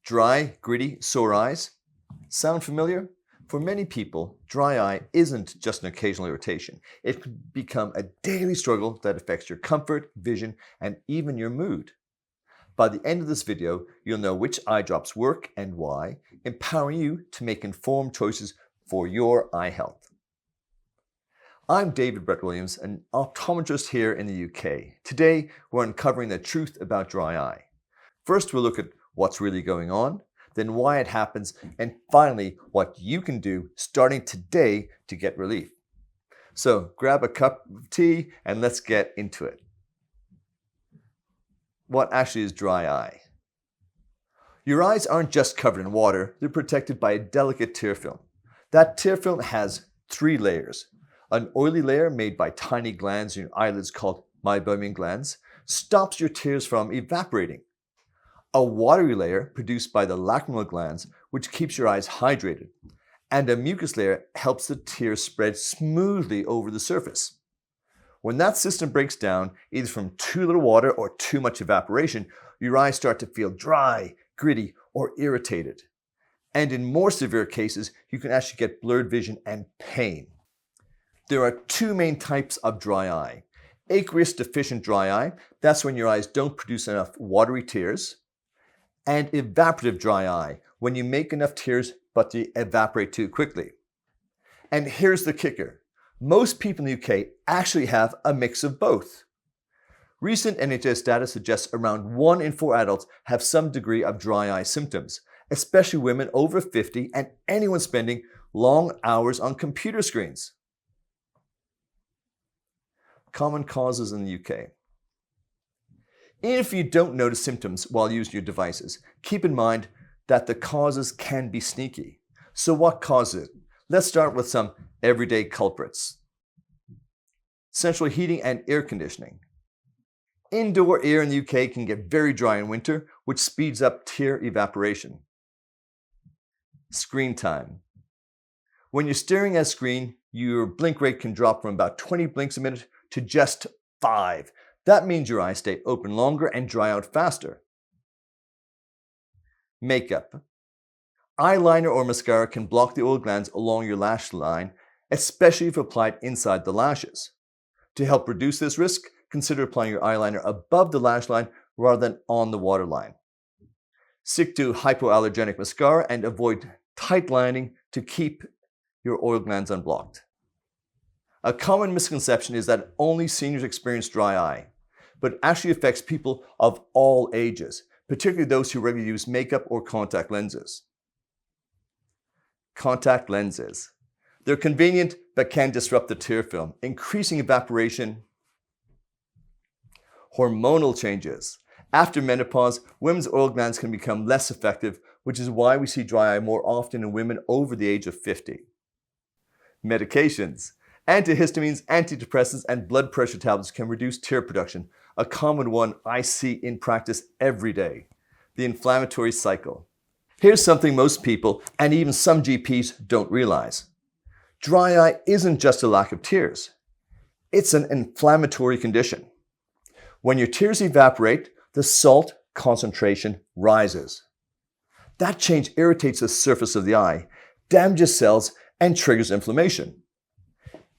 Dry, gritty, sore eyes. Sound familiar? For many people, dry eye isn't just an occasional irritation. It can become a daily struggle that affects your comfort, vision, and even your mood. By the end of this video, you'll know which eye drops work and why, empowering you to make informed choices for your eye health. I'm David Brett-Williams, an optometrist here in the UK. Today, we're uncovering the truth about dry eye. First, we'll look at what's really going on, then why it happens, and finally, what you can do starting today to get relief. So grab a cup of tea and let's get into it. What actually is dry eye? Your eyes aren't just covered in water, they're protected by a delicate tear film. That tear film has 3 layers. An oily layer made by tiny glands in your eyelids called meibomian glands stops your tears from evaporating. A watery layer produced by the lacrimal glands, which keeps your eyes hydrated, and a mucus layer helps the tears spread smoothly over the surface. When that system breaks down, either from too little water or too much evaporation, your eyes start to feel dry, gritty, or irritated. And in more severe cases, you can actually get blurred vision and pain. There are 2 main types of dry eye. Aqueous deficient dry eye, that's when your eyes don't produce enough watery tears. And evaporative dry eye, when you make enough tears but they evaporate too quickly. And here's the kicker. Most people in the UK actually have a mix of both. Recent NHS data suggests around 1 in 4 adults have some degree of dry eye symptoms, especially women over 50 and anyone spending long hours on computer screens. Common causes in the UK. If you don't notice symptoms while using your devices, keep in mind that the causes can be sneaky. So what causes it? Let's start with some everyday culprits. Central heating and air conditioning. Indoor air in the UK can get very dry in winter, which speeds up tear evaporation. Screen time. When you're staring at a screen, your blink rate can drop from about 20 blinks a minute to just 5. That means your eyes stay open longer and dry out faster. Makeup. Eyeliner or mascara can block the oil glands along your lash line, especially if applied inside the lashes. To help reduce this risk, consider applying your eyeliner above the lash line rather than on the waterline. Stick to hypoallergenic mascara and avoid tight lining to keep your oil glands unblocked. A common misconception is that only seniors experience dry eye, but it actually affects people of all ages, particularly those who regularly use makeup or contact lenses. Contact lenses. They're convenient but can disrupt the tear film, increasing evaporation. Hormonal changes. After menopause, women's oil glands can become less effective, which is why we see dry eye more often in women over the age of 50. Medications. Antihistamines, antidepressants, and blood pressure tablets can reduce tear production, a common one I see in practice every day. The inflammatory cycle. Here's something most people, and even some GPs, don't realize. Dry eye isn't just a lack of tears. It's an inflammatory condition. When your tears evaporate, the salt concentration rises. That change irritates the surface of the eye, damages cells, and triggers inflammation.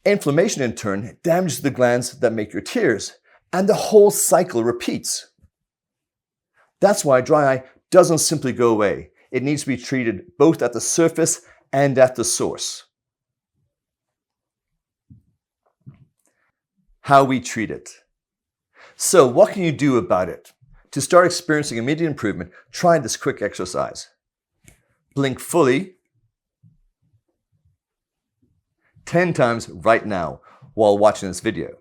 Inflammation, in turn, damages the glands that make your tears, and the whole cycle repeats. That's why dry eye doesn't simply go away. It needs to be treated both at the surface and at the source. How we treat it. So, what can you do about it? To start experiencing immediate improvement, try this quick exercise. Blink fully 10 times right now while watching this video.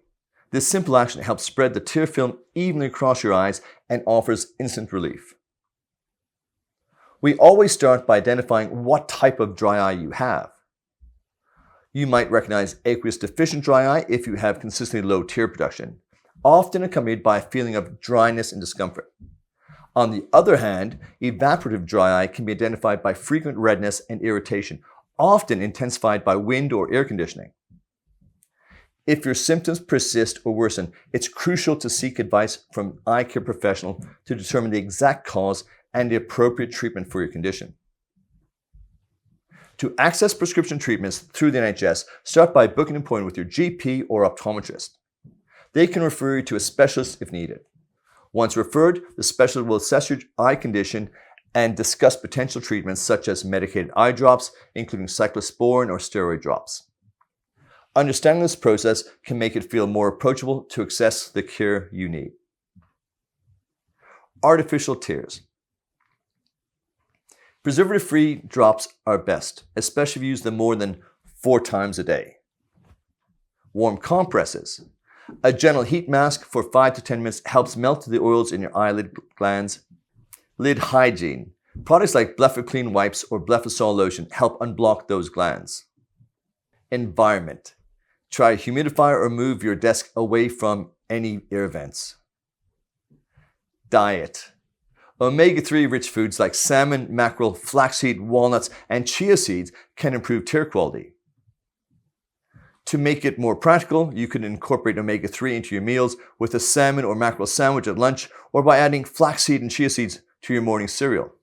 This simple action helps spread the tear film evenly across your eyes and offers instant relief. We always start by identifying what type of dry eye you have. You might recognize aqueous deficient dry eye if you have consistently low tear production, often accompanied by a feeling of dryness and discomfort. On the other hand, evaporative dry eye can be identified by frequent redness and irritation, often intensified by wind or air conditioning. If your symptoms persist or worsen, it's crucial to seek advice from an eye care professional to determine the exact cause and the appropriate treatment for your condition. To access prescription treatments through the NHS, start by booking an appointment with your GP or optometrist. They can refer you to a specialist if needed. Once referred, the specialist will assess your eye condition and discuss potential treatments such as medicated eye drops, including cyclosporin or steroid drops. Understanding this process can make it feel more approachable to access the care you need. Artificial tears. Preservative-free drops are best, especially if you use them more than 4 times a day. Warm compresses. A gentle heat mask for 5 to 10 minutes helps melt the oils in your eyelid glands. Lid hygiene. Products like Blephoclean wipes or Blephosol lotion help unblock those glands. Environment. Try a humidifier or move your desk away from any air vents. Diet. Omega-3 rich foods like salmon, mackerel, flaxseed, walnuts, and chia seeds can improve tear quality. To make it more practical, you can incorporate omega-3 into your meals with a salmon or mackerel sandwich at lunch or by adding flaxseed and chia seeds to your morning cereal.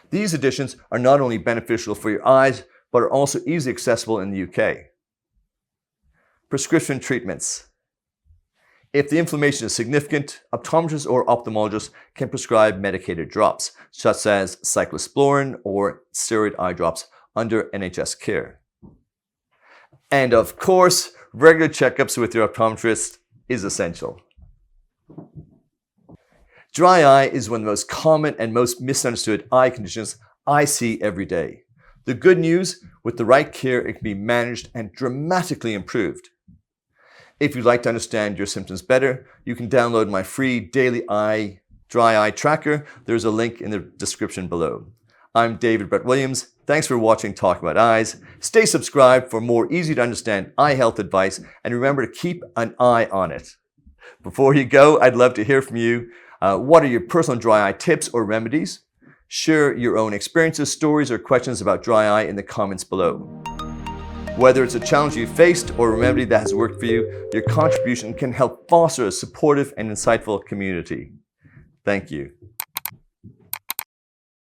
These additions are not only beneficial for your eyes, but are also easily accessible in the UK. Prescription treatments. If the inflammation is significant, optometrists or ophthalmologists can prescribe medicated drops, such as cyclosporin or steroid eye drops under NHS care. And of course, regular checkups with your optometrist is essential. Dry eye is one of the most common and most misunderstood eye conditions I see every day. The good news, with the right care, it can be managed and dramatically improved. If you'd like to understand your symptoms better, you can download my free daily dry eye tracker. There's a link in the description below. I'm David Brett-Williams. Thanks for watching Talk About Eyes. Stay subscribed for more easy to understand eye health advice, and remember to keep an eye on it. Before you go, I'd love to hear from you. What are your personal dry eye tips or remedies? Share your own experiences, stories, or questions about dry eye in the comments below. Whether it's a challenge you faced or a remedy that has worked for you, your contribution can help foster a supportive and insightful community. Thank you.